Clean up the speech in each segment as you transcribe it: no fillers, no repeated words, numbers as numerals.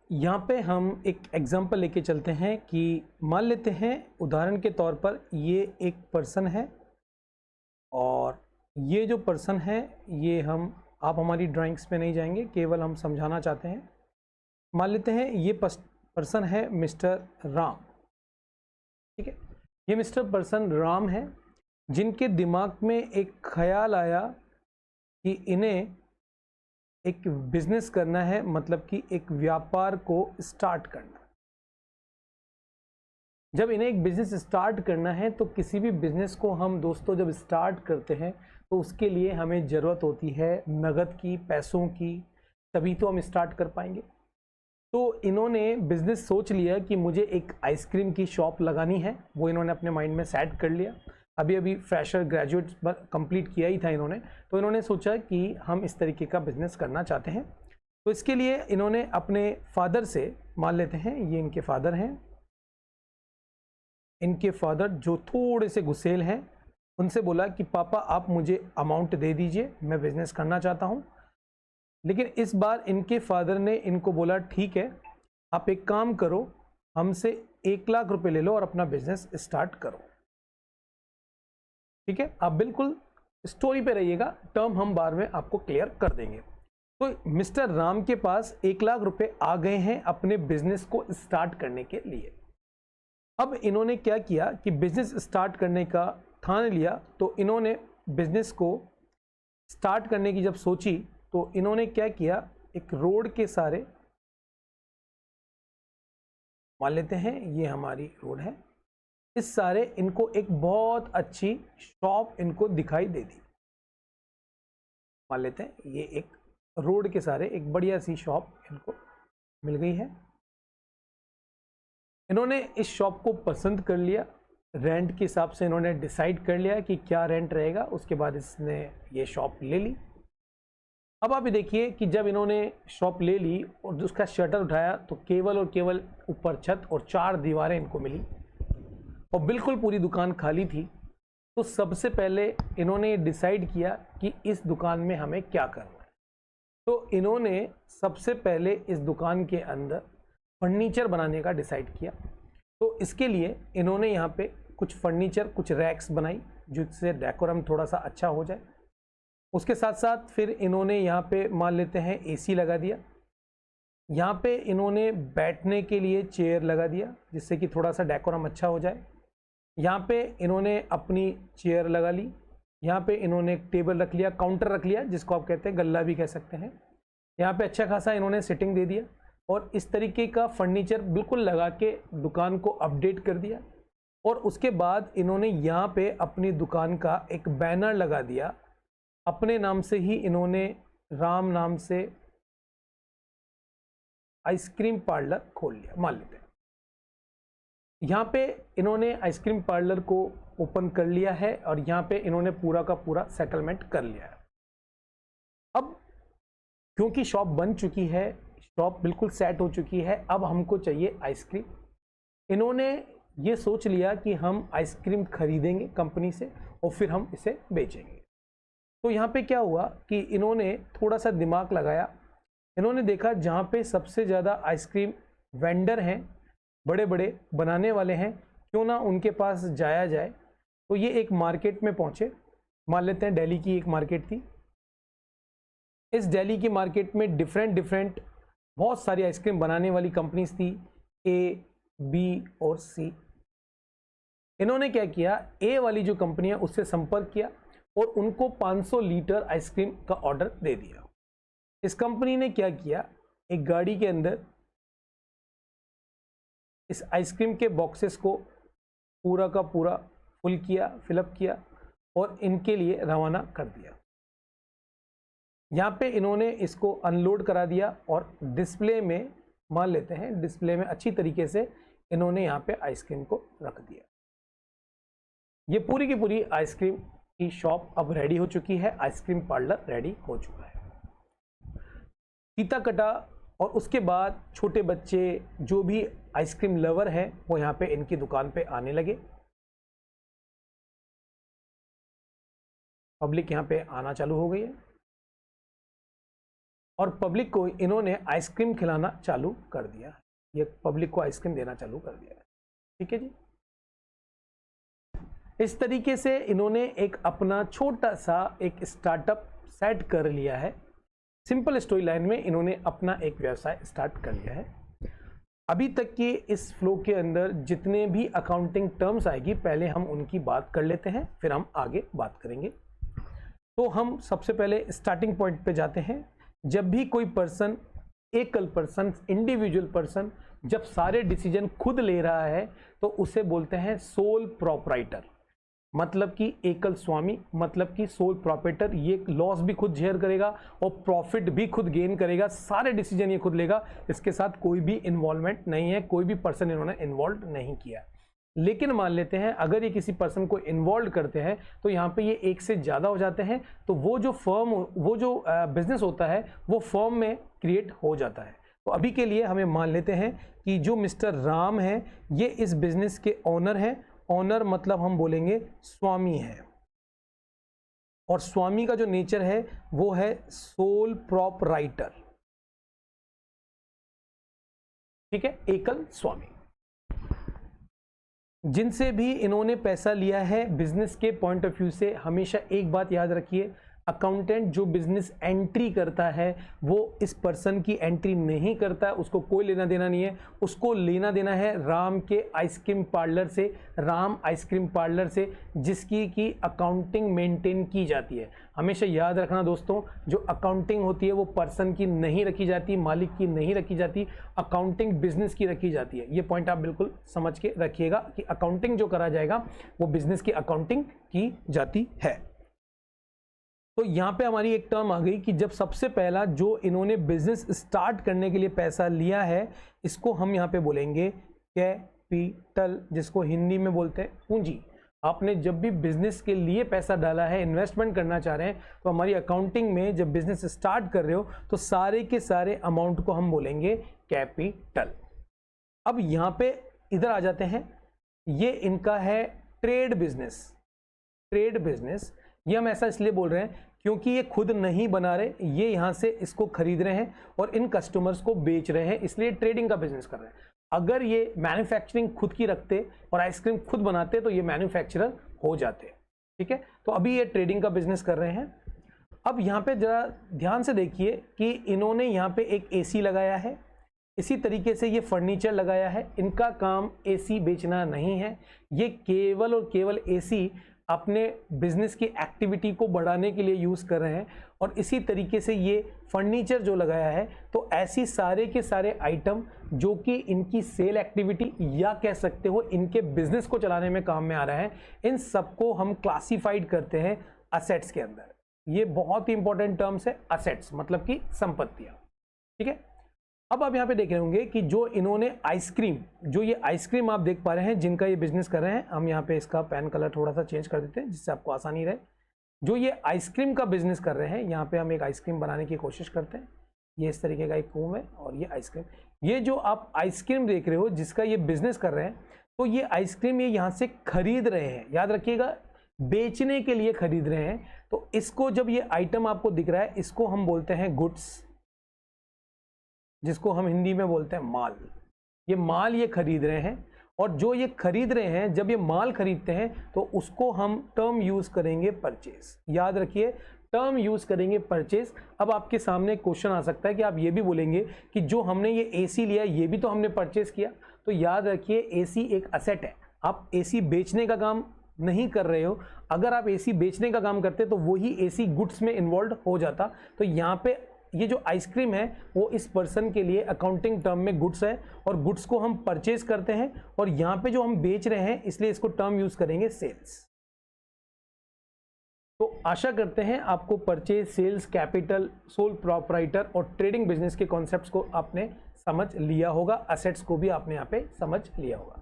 यहाँ पे हम एक एग्जांपल लेके चलते हैं कि मान लेते हैं उदाहरण के तौर पर ये एक पर्सन है और ये जो पर्सन है ये आप हमारी ड्राइंग्स पे नहीं जाएंगे, केवल हम समझाना चाहते हैं। मान लेते हैं ये पर्सन है मिस्टर राम, ठीक है। ये मिस्टर पर्सन राम है जिनके दिमाग में एक ख्याल आया कि इन्हें एक बिजनेस करना है, मतलब कि एक व्यापार को स्टार्ट करना। जब इन्हें एक बिजनेस स्टार्ट करना है तो किसी भी बिजनेस को हम दोस्तों जब स्टार्ट करते हैं तो उसके लिए हमें ज़रूरत होती है नगद की, पैसों की, तभी तो हम स्टार्ट कर पाएंगे। तो इन्होंने बिजनेस सोच लिया कि मुझे एक आइसक्रीम की शॉप लगानी है, वो इन्होंने अपने माइंड में सेट कर लिया। अभी फ्रेशर ग्रेजुएट कंप्लीट किया ही था इन्होंने, तो इन्होंने सोचा कि हम इस तरीके का बिजनेस करना चाहते हैं। तो इसके लिए इन्होंने अपने फादर से, मान लेते हैं ये इनके फादर हैं, इनके फादर जो थोड़े से गुस्सेल हैं, उनसे बोला कि पापा आप मुझे अमाउंट दे दीजिए, मैं बिजनेस करना चाहता हूँ। लेकिन इस बार इनके फादर ने इनको बोला ठीक है, आप एक काम करो, हमसे 1 लाख रुपए ले लो और अपना बिजनेस स्टार्ट करो। ठीक है, आप बिल्कुल स्टोरी पे रहिएगा, टर्म हम बाद में आपको क्लियर कर देंगे। तो मिस्टर राम के पास 1 लाख रुपए आ गए हैं अपने बिजनेस को स्टार्ट करने के लिए। अब इन्होंने क्या किया कि बिजनेस स्टार्ट करने का ठान लिया। तो इन्होंने बिजनेस को स्टार्ट करने की जब सोची तो इन्होंने क्या किया, एक रोड के सारे, मान लेते हैं ये हमारी रोड है, इस सारे इनको एक बहुत अच्छी शॉप इनको दिखाई दे दी। मान लेते हैं ये एक रोड के सारे एक बढ़िया सी शॉप इनको मिल गई है। इन्होंने इस शॉप को पसंद कर लिया, रेंट के हिसाब से इन्होंने डिसाइड कर लिया कि क्या रेंट रहेगा, उसके बाद इसने ये शॉप ले ली। अब आप देखिए कि जब इन्होंने शॉप ले ली और उसका शटर उठाया तो केवल और केवल ऊपर छत और 4 दीवारें इनको मिली और बिल्कुल पूरी दुकान खाली थी। तो सबसे पहले इन्होंने डिसाइड किया कि इस दुकान में हमें क्या करना है। तो इन्होंने सबसे पहले इस दुकान के अंदर फर्नीचर बनाने का डिसाइड किया। तो इसके लिए इन्होंने यहाँ पे कुछ फर्नीचर, कुछ रैक्स बनाई जिससे डेकोरम थोड़ा सा अच्छा हो जाए। उसके साथ साथ फिर इन्होंने यहाँ पे मान लेते हैं एसी लगा दिया। यहाँ पे इन्होंने बैठने के लिए चेयर लगा दिया जिससे कि थोड़ा सा डेकोरम अच्छा हो जाए। यहाँ पे इन्होंने अपनी चेयर लगा ली। यहाँ पे इन्होंने एक टेबल रख लिया, काउंटर रख लिया, जिसको आप कहते हैं गल्ला भी कह सकते हैं। यहाँ पे अच्छा खासा इन्होंने सिटिंग दे दिया और इस तरीके का फर्नीचर बिल्कुल लगा के दुकान को अपडेट कर दिया। और उसके बाद इन्होंने यहाँ पे अपनी दुकान का एक बैनर लगा दिया, अपने नाम से ही इन्होंने राम नाम से आइसक्रीम पार्लर खोल लिया। मान लेते हैं यहाँ पे इन्होंने आइसक्रीम पार्लर को ओपन कर लिया है और यहाँ पे इन्होंने पूरा का पूरा सेटलमेंट कर लिया है। अब क्योंकि शॉप बन चुकी है, शॉप बिल्कुल सेट हो चुकी है, अब हमको चाहिए आइसक्रीम। इन्होंने ये सोच लिया कि हम आइसक्रीम खरीदेंगे कंपनी से और फिर हम इसे बेचेंगे। तो यहाँ पे क्या हुआ कि इन्होंने थोड़ा सा दिमाग लगाया। इन्होंने देखा जहाँ पे सबसे ज़्यादा आइसक्रीम वेंडर हैं, बड़े बड़े बनाने वाले हैं, क्यों ना उनके पास जाया जाए। तो ये एक मार्केट में पहुँचे, मान लेते हैं दिल्ली की एक मार्केट थी। इस दिल्ली की मार्केट में डिफरेंट बहुत सारी आइसक्रीम बनाने वाली कंपनीज थी, ए, बी और सी। इन्होंने क्या किया, ए वाली जो कंपनी है उससे संपर्क किया और उनको 500 लीटर आइसक्रीम का ऑर्डर दे दिया। इस कंपनी ने क्या किया, एक गाड़ी के अंदर इस आइसक्रीम के बॉक्सेस को पूरा का पूरा फुल किया, फिलअप किया और इनके लिए रवाना कर दिया। यहाँ पे इन्होंने इसको अनलोड करा दिया और डिस्प्ले में, मान लेते हैं डिस्प्ले में अच्छी तरीके से इन्होंने यहाँ पे आइसक्रीम को रख दिया। ये पूरी की पूरी आइसक्रीम की शॉप अब रेडी हो चुकी है, आइसक्रीम पार्लर रेडी हो चुका है। फीता कटा और उसके बाद छोटे बच्चे जो भी आइसक्रीम लवर हैं वो यहाँ पे इनकी दुकान पे आने लगे। पब्लिक यहाँ पे आना चालू हो गई है और पब्लिक को इन्होंने आइसक्रीम खिलाना चालू कर दिया। ये पब्लिक को आइसक्रीम देना चालू कर दिया है। ठीक है जी। इस तरीके से इन्होंने एक अपना छोटा सा एक स्टार्टअप सेट कर लिया है। सिंपल स्टोरी लाइन में इन्होंने अपना एक व्यवसाय स्टार्ट कर लिया है। अभी तक के इस फ्लो के अंदर जितने भी अकाउंटिंग टर्म्स आएगी पहले हम उनकी बात कर लेते हैं, फिर हम आगे बात करेंगे। तो हम सबसे पहले स्टार्टिंग पॉइंट पे जाते हैं। जब भी कोई पर्सन, एकल पर्सन, इंडिविजुअल पर्सन जब सारे डिसीजन खुद ले रहा है तो उसे बोलते हैं सोल प्रोप्राइटर, मतलब कि एकल स्वामी, मतलब कि सोल प्रोप्राइटर। ये लॉस भी खुद शेयर करेगा और प्रॉफिट भी खुद गेन करेगा, सारे डिसीजन ये खुद लेगा। इसके साथ कोई भी इन्वॉल्वमेंट नहीं है, कोई भी पर्सन इन्होंने इन्वॉल्व नहीं किया। लेकिन मान लेते हैं अगर ये किसी पर्सन को इन्वॉल्व करते हैं तो यहाँ पे ये एक से ज़्यादा हो जाते हैं, तो वो जो फर्म, वो जो बिजनेस होता है वो फर्म में क्रिएट हो जाता है। तो अभी के लिए हमें मान लेते हैं कि जो मिस्टर राम है ये इस बिजनेस के ओनर हैं। ओनर मतलब हम बोलेंगे स्वामी है, और स्वामी का जो नेचर है वो है सोल प्रोप्राइटर। ठीक है, एकल स्वामी। जिनसे भी इन्होंने पैसा लिया है बिजनेस के पॉइंट ऑफ व्यू से, हमेशा एक बात याद रखिए, अकाउंटेंट जो बिजनेस एंट्री करता है वो इस पर्सन की एंट्री नहीं करता है, उसको कोई लेना देना नहीं है। उसको लेना देना है राम के आइसक्रीम पार्लर से, राम आइसक्रीम पार्लर से, जिसकी की अकाउंटिंग मेंटेन की जाती है। हमेशा याद रखना दोस्तों, जो अकाउंटिंग होती है वो पर्सन की नहीं रखी जाती, मालिक की नहीं रखी जाती, अकाउंटिंग बिजनेस की रखी जाती है। ये पॉइंट आप बिल्कुल समझ के रखिएगा कि अकाउंटिंग जो करा जाएगा वो बिजनेस की अकाउंटिंग की जाती है। तो यहाँ पे हमारी एक टर्म आ गई कि जब सबसे पहला जो इन्होंने बिजनेस स्टार्ट करने के लिए पैसा लिया है, इसको हम यहाँ पे बोलेंगे कैपिटल, जिसको हिंदी में बोलते हैं पूंजी। आपने जब भी बिजनेस के लिए पैसा डाला है, इन्वेस्टमेंट करना चाह रहे हैं, तो हमारी अकाउंटिंग में जब बिजनेस स्टार्ट कर रहे हो तो सारे के सारे अमाउंट को हम बोलेंगे कैपिटल। अब यहाँ पे इधर आ जाते हैं, ये इनका है ट्रेड बिजनेस। ट्रेड बिजनेस ये हम ऐसा इसलिए बोल रहे हैं क्योंकि ये खुद नहीं बना रहे, ये यहाँ से इसको खरीद रहे हैं और इन कस्टमर्स को बेच रहे हैं, इसलिए ट्रेडिंग का बिजनेस कर रहे हैं। अगर ये मैन्युफैक्चरिंग खुद की रखते और आइसक्रीम खुद बनाते तो ये मैन्युफैक्चरर हो जाते। ठीक है, तो अभी ये ट्रेडिंग का बिजनेस कर रहे हैं। अब यहाँ पे जरा ध्यान से देखिए कि इन्होंने यहाँ पे एक एसी लगाया है, इसी तरीके से ये फर्नीचर लगाया है। इनका काम एसी बेचना नहीं है, ये केवल और केवल एसी अपने बिजनेस की एक्टिविटी को बढ़ाने के लिए यूज़ कर रहे हैं। और इसी तरीके से ये फर्नीचर जो लगाया है, तो ऐसी सारे के सारे आइटम जो कि इनकी सेल एक्टिविटी या कह सकते हो इनके बिजनेस को चलाने में काम में आ रहा है, इन सबको हम क्लासिफाइड करते हैं असेट्स के अंदर। ये बहुत ही इंपॉर्टेंट टर्म्स है, असेट्स मतलब कि संपत्तियां। ठीक है, अब आप यहाँ पे देख रहे होंगे कि जो इन्होंने आइसक्रीम, जो ये आइसक्रीम आप देख पा रहे हैं जिनका ये बिजनेस कर रहे हैं, हम यहाँ पे इसका पेन कलर थोड़ा सा चेंज कर देते हैं जिससे आपको आसानी रहे। जो ये आइसक्रीम का बिजनेस कर रहे हैं, यहाँ पे हम एक आइसक्रीम बनाने की कोशिश करते हैं। ये इस तरीके का एक कोम है और ये आइसक्रीम, ये जो आप आइसक्रीम देख रहे हो जिसका ये बिजनेस कर रहे हैं, तो ये आइसक्रीम ये यहाँ से खरीद रहे हैं, याद रखिएगा बेचने के लिए खरीद रहे हैं। तो इसको जब ये आइटम आपको दिख रहा है, इसको हम बोलते हैं गुड्स, जिसको हम हिंदी में बोलते हैं माल। ये माल ये खरीद रहे हैं, और जो ये खरीद रहे हैं, जब ये माल खरीदते हैं तो उसको हम टर्म यूज करेंगे परचेज। याद रखिए, टर्म यूज करेंगे परचेज। अब आपके सामने क्वेश्चन आ सकता है कि आप ये भी बोलेंगे कि जो हमने ये एसी लिया ये भी तो हमने परचेज किया। तो याद रखिए एसी एक असेट है, आप एसी बेचने का काम नहीं कर रहे हो। अगर आप एसी बेचने का काम करते तो वही एसी गुड्स में इन्वॉल्व हो जाता। तो यहाँ पे ये जो आइसक्रीम है वो इस पर्सन के लिए अकाउंटिंग टर्म में गुड्स है, और गुड्स को हम परचेज करते हैं, और यहाँ पे जो हम बेच रहे हैं इसलिए इसको टर्म यूज करेंगे सेल्स। तो आशा करते हैं आपको purchase, sales, capital, sole proprietor और ट्रेडिंग बिजनेस के कॉन्सेप्ट्स को आपने समझ लिया होगा, असेट्स को भी आपने यहाँ पे समझ लिया होगा।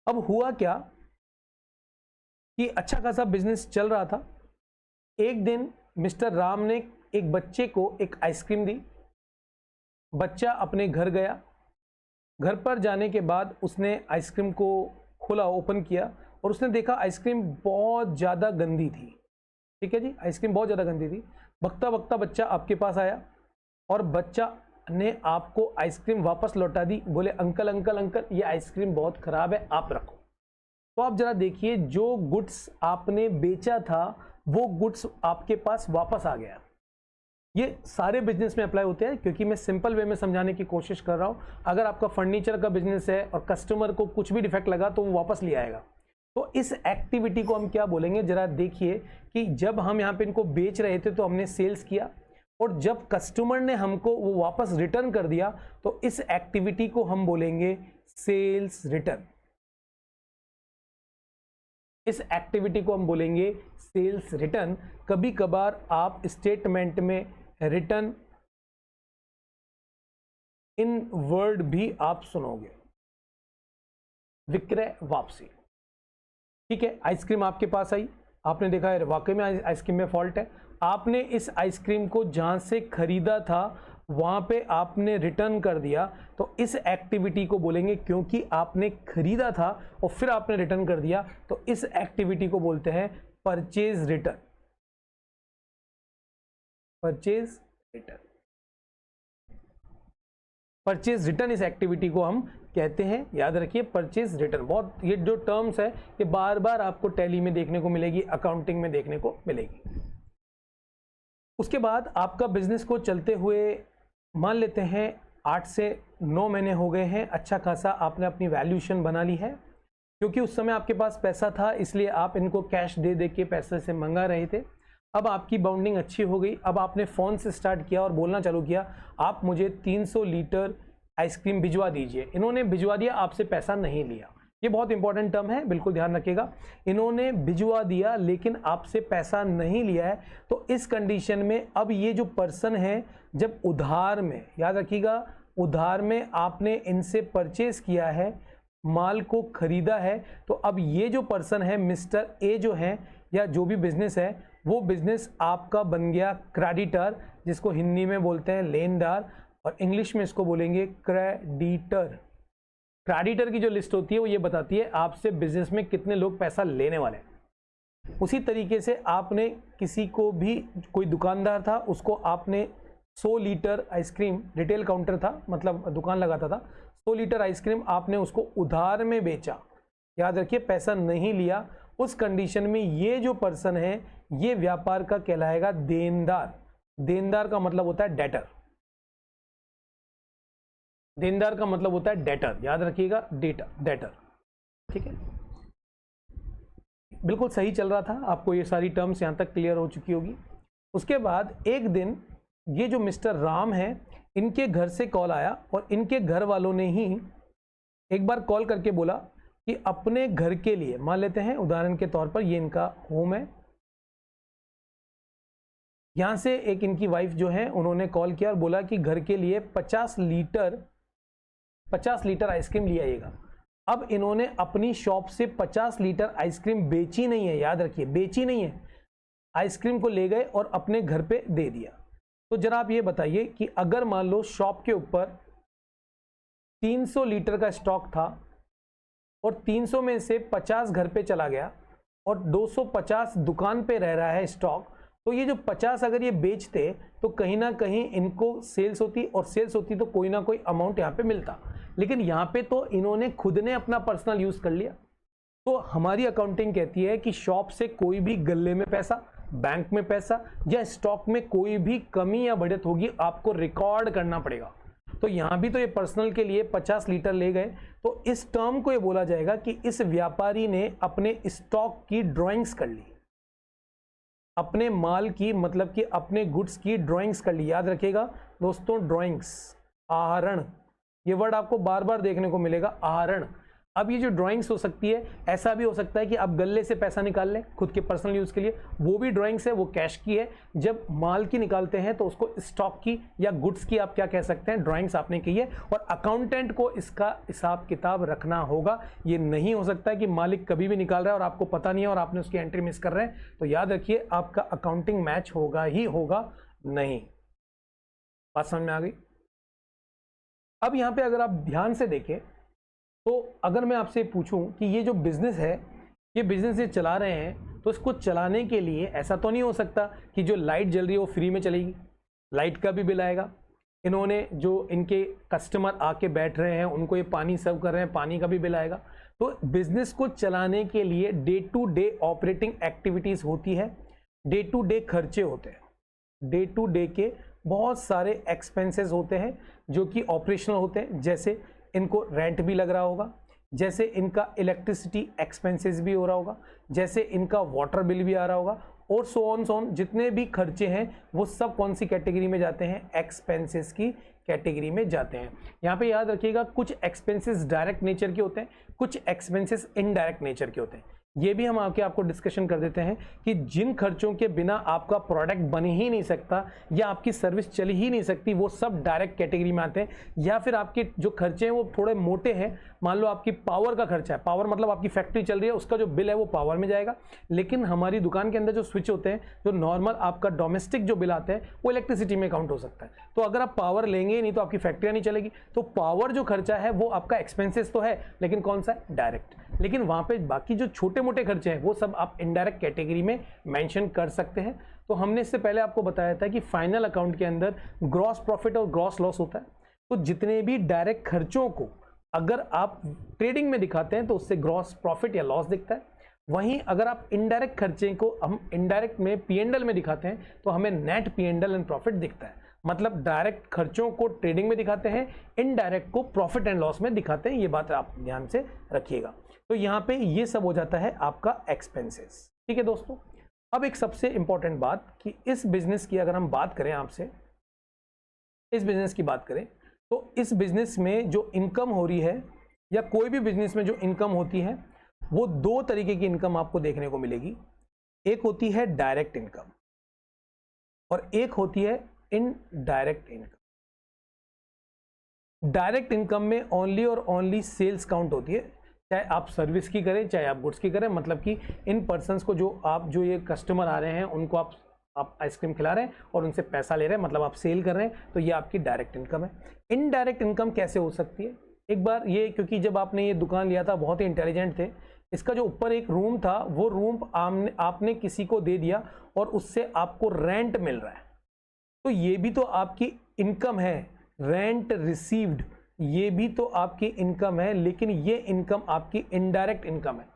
अब हुआ क्या कि अच्छा खासा बिजनेस चल रहा था। एक दिन मिस्टर राम ने एक बच्चे को एक आइसक्रीम दी। बच्चा अपने घर गया, घर पर जाने के बाद उसने आइसक्रीम को खोला, ओपन किया, और उसने देखा आइसक्रीम बहुत ज़्यादा गंदी थी। ठीक है जी, आइसक्रीम बहुत ज़्यादा गंदी थी। बकता बकता बच्चा आपके पास आया और बच्चा ने आपको आइसक्रीम वापस लौटा दी, बोले अंकल अंकल अंकल ये आइसक्रीम बहुत खराब है, आप रखो। तो आप जरा देखिए, जो गुड्स आपने बेचा था वो गुड्स आपके पास वापस आ गया। ये सारे बिजनेस में अप्लाई होते हैं, क्योंकि मैं सिंपल वे में समझाने की कोशिश कर रहा हूं। अगर आपका फर्नीचर का बिजनेस है और कस्टमर को कुछ भी डिफेक्ट लगा तो वो वापस ले आएगा। तो इस एक्टिविटी को हम क्या बोलेंगे, जरा देखिए कि जब हम यहाँ पे इनको बेच रहे थे तो हमने सेल्स किया, और जब कस्टमर ने हमको वो वापस रिटर्न कर दिया तो इस एक्टिविटी को हम बोलेंगे सेल्स रिटर्न। इस एक्टिविटी को हम बोलेंगे सेल्स रिटर्न। कभी कभार आप स्टेटमेंट में रिटर्न इन वर्ड भी आप सुनोगे, विक्रय वापसी। ठीक है, आइसक्रीम आपके पास आई, आपने देखा है वाकई में आइसक्रीम में फॉल्ट है, आपने इस आइसक्रीम को जहां से खरीदा था वहां पे आपने रिटर्न कर दिया, तो इस एक्टिविटी को बोलेंगे, क्योंकि आपने खरीदा था और फिर आपने रिटर्न कर दिया, तो इस एक्टिविटी को बोलते हैं purchase return. Purchase return, purchase return इस एक्टिविटी को हम कहते हैं। याद रखिए परचेज रिटर्न, बहुत ये जो टर्म्स है ये बार बार आपको टैली में देखने को मिलेगी, अकाउंटिंग में देखने को मिलेगी। उसके बाद आपका बिजनेस को चलते हुए मान लेते हैं 8 से 9 महीने हो गए हैं, अच्छा खासा आपने अपनी वैल्यूएशन बना ली है, क्योंकि उस समय आपके पास पैसा था इसलिए आप इनको कैश दे दे के पैसे से मंगा रहे थे। अब आपकी बाउंडिंग अच्छी हो गई, अब आपने फ़ोन से स्टार्ट किया और बोलना चालू किया, आप मुझे 300 लीटर आइसक्रीम भिजवा दीजिए। इन्होंने भिजवा दिया, आपसे पैसा नहीं लिया। ये बहुत इंपॉर्टेंट टर्म है, बिल्कुल ध्यान रखिएगा। इन्होंने भिजवा दिया लेकिन आपसे पैसा नहीं लिया है, तो इस कंडीशन में अब ये जो पर्सन है, जब उधार में, याद रखिएगा उधार में आपने इनसे परचेज किया है, माल को खरीदा है, तो अब ये जो पर्सन है मिस्टर ए जो है, या जो भी बिजनेस है, वो बिजनेस आपका बन गया क्रेडिटर, जिसको हिंदी में बोलते हैं लेनदार और इंग्लिश में इसको बोलेंगे क्रेडिटर। क्रेडिटर की जो लिस्ट होती है वो ये बताती है आपसे बिजनेस में कितने लोग पैसा लेने वाले हैं। उसी तरीके से आपने किसी को भी, कोई दुकानदार था उसको आपने 100 लीटर आइसक्रीम, रिटेल काउंटर था मतलब दुकान लगाता था, 100 लीटर आइसक्रीम आपने उसको उधार में बेचा, याद रखिए पैसा नहीं लिया। उस कंडीशन में ये जो पर्सन है ये व्यापार का कहलाएगा देनदार। देनदार का मतलब होता है डेटर, देनदार का मतलब होता है डेटर, याद रखिएगा डेटर। ठीक है, बिल्कुल सही चल रहा था, आपको ये सारी टर्म्स यहां तक क्लियर हो चुकी होगी। उसके बाद एक दिन ये जो मिस्टर राम है, इनके घर से कॉल आया और इनके घर वालों ने ही एक बार कॉल करके बोला कि अपने घर के लिए, मान लेते हैं उदाहरण के तौर पर ये इनका होम है, यहां से एक इनकी वाइफ जो है उन्होंने कॉल किया और बोला कि घर के लिए 50 लीटर आइसक्रीम ले आइएगा। अब इन्होंने अपनी शॉप से 50 लीटर आइसक्रीम बेची नहीं है, याद रखिए बेची नहीं है, आइसक्रीम को ले गए और अपने घर पे दे दिया। तो जरा आप ये बताइए कि अगर मान लो शॉप के ऊपर 300 लीटर का स्टॉक था और 300 में से 50 घर पे चला गया और 250 दुकान पे रह रहा है स्टॉक, तो ये जो 50 अगर ये बेचते तो कहीं ना कहीं इनको सेल्स होती, और सेल्स होती तो कोई ना कोई अमाउंट यहाँ पे मिलता, लेकिन यहाँ पे तो इन्होंने खुद ने अपना पर्सनल यूज कर लिया। तो हमारी अकाउंटिंग कहती है कि शॉप से कोई भी गल्ले में पैसा, बैंक में पैसा या स्टॉक में कोई भी कमी या बढ़त होगी आपको रिकॉर्ड करना पड़ेगा। तो यहां भी तो ये पर्सनल के लिए 50 लीटर ले गए, तो इस टर्म को ये बोला जाएगा कि इस व्यापारी ने अपने स्टॉक की ड्राइंग्स कर ली, अपने माल की मतलब कि अपने गुड्स की ड्राइंग्स कर ली। याद रखिएगा दोस्तों, ड्राइंग्स, आहरण, ये वर्ड आपको बार बार देखने को मिलेगा, आहरण। अब ये जो ड्राइंग्स हो सकती है, ऐसा भी हो सकता है कि आप गल्ले से पैसा निकाल लें खुद के पर्सनल यूज के लिए, वो भी ड्राइंग्स है, वो कैश की है। जब माल की निकालते हैं तो उसको स्टॉक की या गुड्स की आप क्या कह सकते हैं, ड्राइंग्स आपने की है, और अकाउंटेंट को इसका हिसाब किताब रखना होगा। ये नहीं हो सकता है कि मालिक कभी भी निकाल रहा है और आपको पता नहीं है और आपने उसकी एंट्री मिस कर रहे हैं। तो याद रखिए आपका अकाउंटिंग मैच होगा ही होगा नहीं। बात समझ में आ गई? अब यहां पे अगर आप ध्यान से देखें तो अगर मैं आपसे पूछूं कि ये जो बिजनेस है, ये बिजनेस ये चला रहे हैं, तो इसको चलाने के लिए ऐसा तो नहीं हो सकता कि जो लाइट जल रही है वो फ्री में चलेगी, लाइट का भी बिल आएगा, इन्होंने जो इनके कस्टमर आके बैठ रहे हैं उनको ये पानी सर्व कर रहे हैं, पानी का भी बिल आएगा। तो बिजनेस को चलाने के लिए day to day operating activities होती है, डे टू डे खर्चे होते हैं, डे टू डे के बहुत सारे एक्सपेंसेस होते हैं जो कि ऑपरेशनल होते हैं। जैसे इनको रेंट भी लग रहा होगा, जैसे इनका इलेक्ट्रिसिटी एक्सपेंसेस भी हो रहा होगा, जैसे इनका वाटर बिल भी आ रहा होगा, और सो ऑन जितने भी खर्चे हैं वो सब कौन सी कैटेगरी में जाते हैं, एक्सपेंसेस की कैटेगरी में जाते हैं। यहाँ पे याद रखिएगा कुछ एक्सपेंसेस डायरेक्ट नेचर के होते हैं, कुछ एक्सपेंसेस इनडायरेक्ट नेचर के होते हैं। ये भी हम आपको डिस्कशन कर देते हैं कि जिन खर्चों के बिना आपका प्रोडक्ट बन ही नहीं सकता या आपकी सर्विस चल ही नहीं सकती वो सब डायरेक्ट कैटेगरी में आते हैं। या फिर आपके जो खर्चे हैं वो थोड़े मोटे हैं, मान लो आपकी पावर का खर्चा है, पावर मतलब आपकी फैक्ट्री चल रही है उसका जो बिल है वो पावर में जाएगा, लेकिन हमारी दुकान के अंदर जो स्विच होते हैं, जो नॉर्मल आपका डोमेस्टिक जो बिल आते हैं वो इलेक्ट्रिसिटी में काउंट हो सकता है। तो अगर आप पावर लेंगे ही नहीं तो आपकी फैक्ट्रियाँ नहीं चलेगी। तो पावर जो खर्चा है वो आपका एक्सपेंसेस तो है, लेकिन कौन सा है, डायरेक्ट। लेकिन वहां पे बाकी जो छोटे मोटे खर्चे हैं वो सब आप इनडायरेक्ट कैटेगरी में मेंशन कर सकते हैं। तो हमने इससे पहले आपको बताया था कि फाइनल अकाउंट के अंदर ग्रॉस प्रॉफिट और ग्रॉस लॉस होता है। तो जितने भी डायरेक्ट खर्चों को अगर आप ट्रेडिंग में दिखाते हैं तो उससे ग्रॉस प्रॉफिट या लॉस दिखता है। वहीं अगर आप इनडायरेक्ट खर्चे को हम इनडायरेक्ट में P&L में दिखाते हैं तो हमें नेट P&L एंड प्रॉफिट दिखता है। मतलब डायरेक्ट खर्चों को ट्रेडिंग में दिखाते हैं, इनडायरेक्ट को प्रॉफिट एंड लॉस में दिखाते हैं। ये बात आप ध्यान से रखिएगा। तो यहाँ पे ये सब हो जाता है आपका एक्सपेंसेस। ठीक है दोस्तों, अब एक सबसे इंपॉर्टेंट बात कि इस बिजनेस की अगर हम बात करें, आपसे इस बिजनेस की बात करें तो इस बिजनेस में जो इनकम हो रही है या कोई भी बिजनेस में जो इनकम होती है वो दो तरीके की इनकम आपको देखने को मिलेगी। एक होती है डायरेक्ट इनकम और एक होती है इनडायरेक्ट इनकम। डायरेक्ट इनकम में ओनली और ओनली सेल्स काउंट होती है, चाहे आप सर्विस की करें चाहे आप गुड्स की करें। मतलब कि इन पर्सन्स को जो ये कस्टमर आ रहे हैं उनको आप आइसक्रीम खिला रहे हैं और उनसे पैसा ले रहे हैं, मतलब आप सेल कर रहे हैं, तो ये आपकी डायरेक्ट इनकम है। इनडायरेक्ट इनकम कैसे हो सकती है, एक बार ये, क्योंकि जब आपने ये दुकान लिया था बहुत ही इंटेलिजेंट थे, इसका जो ऊपर एक रूम था वो रूम आपने किसी को दे दिया और उससे आपको रेंट मिल रहा है, तो ये भी तो आपकी इनकम है। रेंट रिसीव्ड ये भी तो आपकी इनकम है, लेकिन ये इनकम आपकी इनडायरेक्ट इनकम है।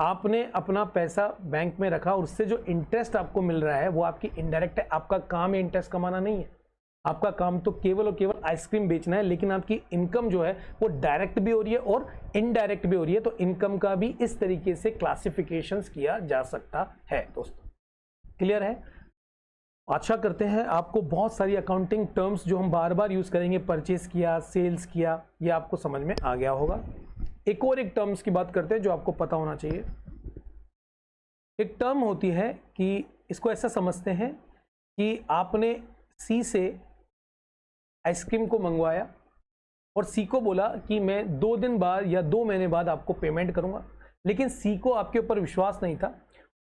आपने अपना पैसा बैंक में रखा और उससे जो इंटरेस्ट आपको मिल रहा है वो आपकी इनडायरेक्ट है। आपका काम है इंटरेस्ट कमाना नहीं है, आपका काम तो केवल और केवल आइसक्रीम बेचना है, लेकिन आपकी इनकम जो है वो डायरेक्ट भी हो रही है और इनडायरेक्ट भी हो रही है। तो इनकम का भी इस तरीके से क्लासिफिकेशन किया जा सकता है। दोस्तों क्लियर है? अच्छा करते हैं, आपको बहुत सारी अकाउंटिंग टर्म्स जो हम बार बार यूज करेंगे, परचेस किया, सेल्स किया, ये आपको समझ में आ गया होगा। एक टर्म्स की बात करते हैं जो आपको पता होना चाहिए। एक टर्म होती है कि इसको ऐसा समझते हैं कि आपने सी से आइसक्रीम को मंगवाया और सी को बोला कि मैं 2 दिन बाद या 2 महीने बाद आपको पेमेंट करूंगा, लेकिन सी को आपके ऊपर विश्वास नहीं था।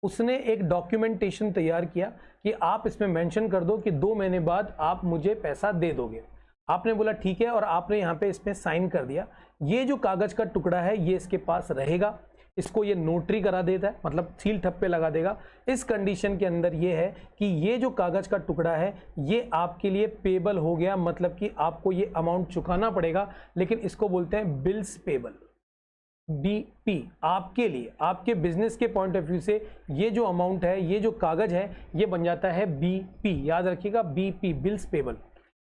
उसने एक डॉक्यूमेंटेशन तैयार किया कि आप इसमें मेंशन कर दो कि 2 महीने बाद आप मुझे पैसा दे दोगे। आपने बोला ठीक है, और आपने यहाँ पे इसमें साइन कर दिया। ये जो कागज का टुकड़ा है ये इसके पास रहेगा, इसको ये नोटरी करा देता है, मतलब सील ठप्पे लगा देगा। इस कंडीशन के अंदर ये है कि ये जो कागज का टुकड़ा है ये आपके लिए पेबल हो गया, मतलब कि आपको ये अमाउंट चुकाना पड़ेगा, लेकिन इसको बोलते हैं बिल्स पेबल, बीपी। आपके लिए, आपके बिजनेस के पॉइंट ऑफ व्यू से ये जो अमाउंट है, ये जो कागज है, ये बन जाता है बीपी। याद रखिएगा, बीपी, बिल्स पेबल।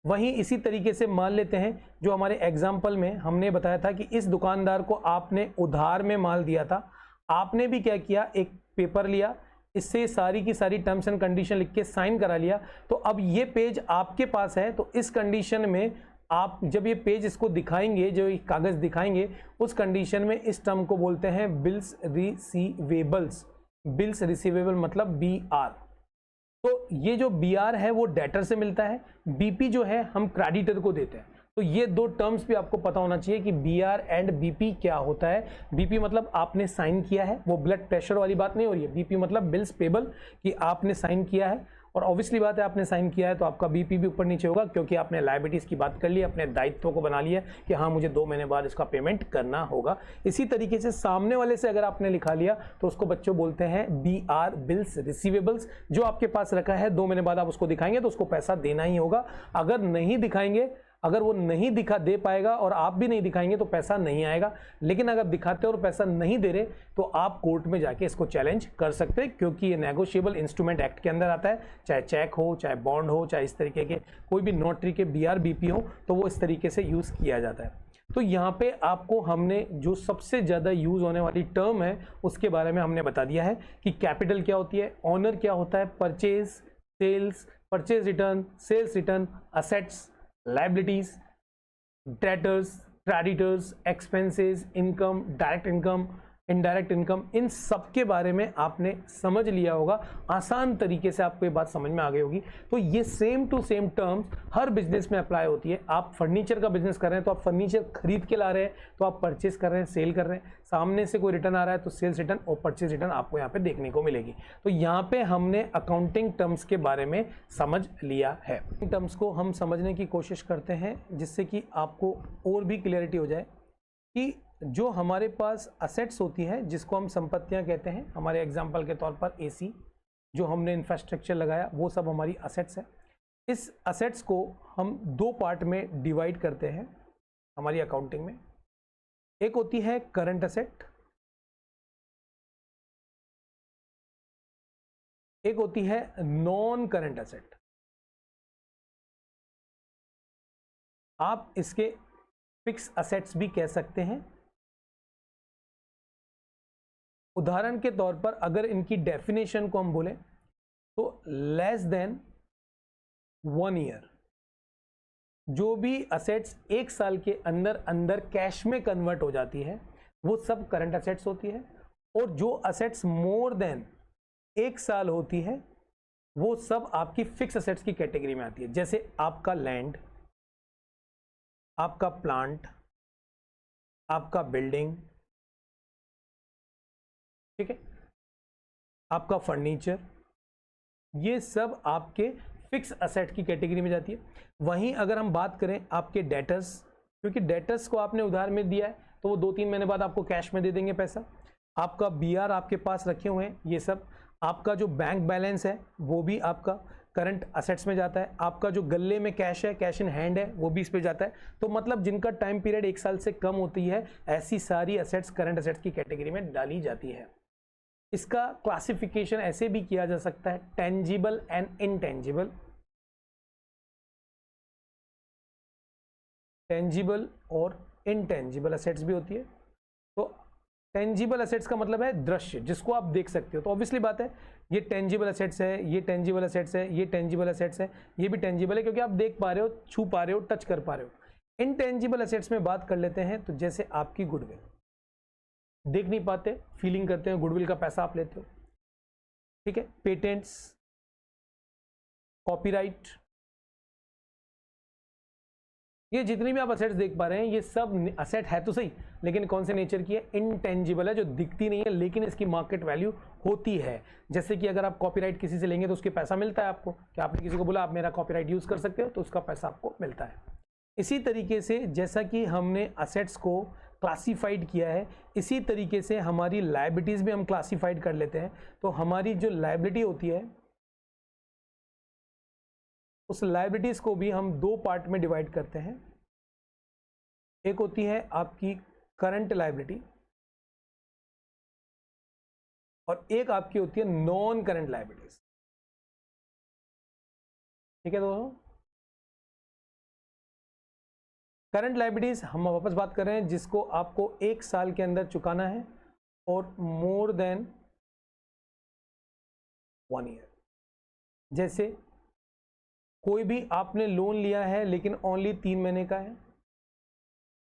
वहीं इसी तरीके से मान लेते हैं जो हमारे एग्जाम्पल में हमने बताया था कि इस दुकानदार को आपने उधार में माल दिया था। आपने भी क्या किया, एक पेपर लिया, इससे सारी की सारी टर्म्स एंड कंडीशन लिख के साइन करा लिया। तो अब ये पेज आपके पास है, तो इस कंडीशन में आप जब ये पेज इसको दिखाएंगे, जो ये कागज दिखाएंगे, उस कंडीशन में इस टर्म को बोलते हैं बिल्स रिसीवेबल्स। बिल्स रिसीवेबल मतलब BR। तो ये जो BR है वो डेटर से मिलता है, BP जो है हम क्रेडिटर को देते हैं। तो ये 2 टर्म्स भी आपको पता होना चाहिए कि BR एंड BP क्या होता है। BP मतलब आपने साइन किया है, वो ब्लड प्रेशर वाली बात नहीं हो रही है। BP मतलब बिल्स पेबल, कि आपने साइन किया है, और ऑब्वियसली बात है आपने साइन किया है तो आपका बीपी भी ऊपर नीचे होगा, क्योंकि आपने लायबिलिटीज़ की बात कर ली, अपने दायित्वों को बना लिया कि हाँ मुझे 2 महीने बाद इसका पेमेंट करना होगा। इसी तरीके से सामने वाले से अगर आपने लिखा लिया तो उसको बच्चों बोलते हैं BR बिल्स रिसीवेबल्स। जो आपके पास रखा है 2 महीने बाद आप उसको दिखाएंगे तो उसको पैसा देना ही होगा। अगर नहीं दिखाएंगे, अगर वो नहीं दिखा दे पाएगा और आप भी नहीं दिखाएंगे तो पैसा नहीं आएगा। लेकिन अगर दिखाते और पैसा नहीं दे रहे तो आप कोर्ट में जाके इसको चैलेंज कर सकते हैं, क्योंकि ये नेगोशिएबल इंस्ट्रूमेंट एक्ट के अंदर आता है। चाहे चेक हो, चाहे बॉन्ड हो, चाहे इस तरीके के कोई भी नोटरी के BR BP हो, तो वो इस तरीके से यूज किया जाता है। तो यहाँ पे आपको हमने जो सबसे ज़्यादा यूज होने वाली टर्म है उसके बारे में हमने बता दिया है कि कैपिटल क्या होती है, ऑनर क्या होता है, purchase, sales, purchase return, sales return, assets, liabilities, debtors, creditors, expenses, income, direct income, indirect income, इन सब के बारे में आपने समझ लिया होगा। आसान तरीके से आपको ये बात समझ में आ गई होगी। तो ये सेम टू सेम टर्म्स हर बिजनेस में अप्लाई होती है। आप फर्नीचर का बिजनेस कर रहे हैं तो आप फर्नीचर खरीद के ला रहे हैं, तो आप परचेस कर रहे हैं, सेल कर रहे हैं। सामने से कोई रिटर्न आ रहा है तो सेल्स रिटर्न और परचेज रिटर्न आपको यहाँ पे देखने को मिलेगी। तो यहाँ पे हमने अकाउंटिंग टर्म्स के बारे में समझ लिया है। इन टर्म्स को हम समझने की कोशिश करते हैं जिससे कि आपको और भी क्लियरिटी हो जाए कि जो हमारे पास असेट्स होती है, जिसको हम संपत्तियां कहते हैं, हमारे एग्जांपल के तौर पर AC जो हमने इंफ्रास्ट्रक्चर लगाया वो सब हमारी असेट्स है। इस असेट्स को हम 2 पार्ट में डिवाइड करते हैं हमारी अकाउंटिंग में। एक होती है करंट असेट, एक होती है नॉन करंट असेट। आप इसके फिक्स असेट्स भी कह सकते हैं। उदाहरण के तौर पर अगर इनकी डेफिनेशन को हम बोलें तो लेस देन 1 ईयर, जो भी असेट्स 1 साल के अंदर अंदर कैश में कन्वर्ट हो जाती है वो सब करंट असेट्स होती है। और जो असेट्स मोर देन 1 साल होती है वो सब आपकी फिक्स असेट्स की कैटेगरी में आती है। जैसे आपका लैंड, आपका प्लांट, आपका बिल्डिंग, ठीक है, आपका फर्नीचर, ये सब आपके फिक्स असेट की कैटेगरी में जाती है। वहीं अगर हम बात करें आपके डेटर्स, क्योंकि डेटर्स को आपने उधार में दिया है तो वो 2-3 महीने बाद आपको कैश में दे देंगे पैसा। आपका BR आपके पास रखे हुए हैं, ये सब आपका जो बैंक बैलेंस है वो भी आपका करंट असेट्स में जाता है। आपका जो गले में कैश है, कैश इन हैंड है, वो भी इस पे जाता है। तो मतलब जिनका टाइम पीरियड 1 साल से कम होती है ऐसी सारी असेट्स करंट असेट्स की कैटेगरी में डाली जाती है। इसका क्लासिफिकेशन ऐसे भी किया जा सकता है, टेंजिबल एंड इनटेंजिबल। टेंजिबल और इनटेंजिबल असेट्स भी होती है। तो टेंजिबल असेट्स का मतलब है दृश्य, जिसको आप देख सकते हो। तो ऑब्वियसली बात है ये टेंजिबल असेट्स है, ये टेंजिबल असेट्स है, ये टेंजिबल असेट्स है, ये भी टेंजिबल है क्योंकि आप देख पा रहे हो, छू पा रहे हो, टच कर पा रहे हो। इनटेंजिबल असेट्स में बात कर लेते हैं तो जैसे आपकी गुडविल, देख नहीं पाते, फीलिंग करते हैं, गुडविल का पैसा आप लेते हो, ठीक है। पेटेंट्स, कॉपीराइट, ये जितनी भी आप असेट्स देख पा रहे हैं ये सब असेट है तो सही, लेकिन कौन से नेचर की है, इनटेंजिबल है, जो दिखती नहीं है लेकिन इसकी मार्केट वैल्यू होती है। जैसे कि अगर आप कॉपीराइट किसी से लेंगे तो उसके पैसा मिलता है आपको, कि आपने किसी को बोला आप मेरा कॉपीराइट यूज कर सकते हो तो उसका पैसा आपको मिलता है। इसी तरीके से जैसा कि हमने असेट्स को क्लासिफाइड किया है, इसी तरीके से हमारी लायबिलिटीज भी हम क्लासिफाइड कर लेते हैं। तो हमारी जो लायबिलिटी होती है उस लायबिलिटीज को भी हम 2 पार्ट में डिवाइड करते हैं। एक होती है आपकी करंट लायबिलिटी और एक आपकी होती है नॉन करंट लायबिलिटीज, ठीक है दोस्तों। करंट लायबिलिटीज हम वापस बात कर रहे हैं जिसको आपको 1 साल के अंदर चुकाना है और मोर देन 1 ईयर। जैसे कोई भी आपने लोन लिया है लेकिन ओनली 3 महीने का है,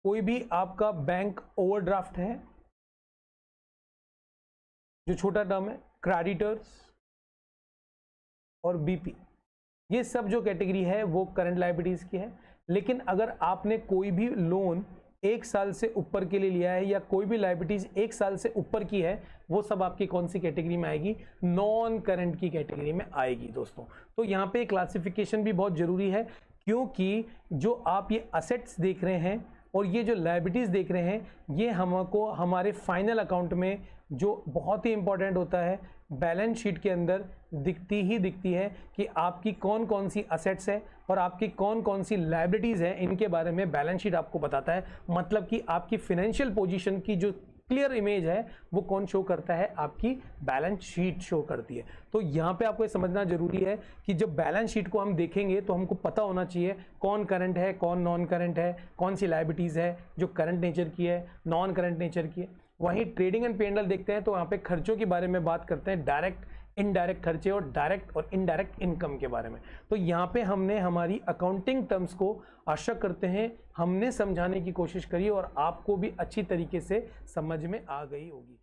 कोई भी आपका बैंक ओवरड्राफ्ट है जो छोटा टर्म है, क्रेडिटर्स और बीपी, ये सब जो कैटेगरी है वो करंट लायबिलिटीज की है। लेकिन अगर आपने कोई भी लोन 1 साल से ऊपर के लिए लिया है या कोई भी लायबिलिटीज 1 साल से ऊपर की है, वो सब आपकी कौन सी कैटेगरी में आएगी, नॉन करंट की कैटेगरी में आएगी दोस्तों। तो यहाँ पे क्लासिफिकेशन भी बहुत जरूरी है, क्योंकि जो आप ये असेट्स देख रहे हैं और ये जो लायबिलिटीज देख रहे हैं, ये हमको हमारे फाइनल अकाउंट में जो बहुत ही इंपॉर्टेंट होता है, बैलेंस शीट के अंदर दिखती है कि आपकी कौन कौन सी असेट्स है और आपकी कौन कौन सी लायबिलिटीज है, इनके बारे में बैलेंस शीट आपको बताता है। मतलब कि आपकी फाइनेंशियल पोजीशन की जो क्लियर इमेज है वो कौन शो करता है, आपकी बैलेंस शीट शो करती है। तो यहाँ पे आपको ये समझना जरूरी है कि जब बैलेंस शीट को हम देखेंगे तो हमको पता होना चाहिए कौन करंट है, कौन नॉन करंट है, कौन सी लायबिलिटीज है जो करंट नेचर की है, नॉन करंट नेचर की है। वहीं ट्रेडिंग एंड P&L देखते हैं तो यहाँ पे खर्चों के बारे में बात करते हैं, डायरेक्ट इनडायरेक्ट खर्चे और डायरेक्ट और इनडायरेक्ट इनकम के बारे में। तो यहाँ पे हमने हमारी अकाउंटिंग टर्म्स को, आशा करते हैं हमने समझाने की कोशिश करी और आपको भी अच्छी तरीके से समझ में आ गई होगी।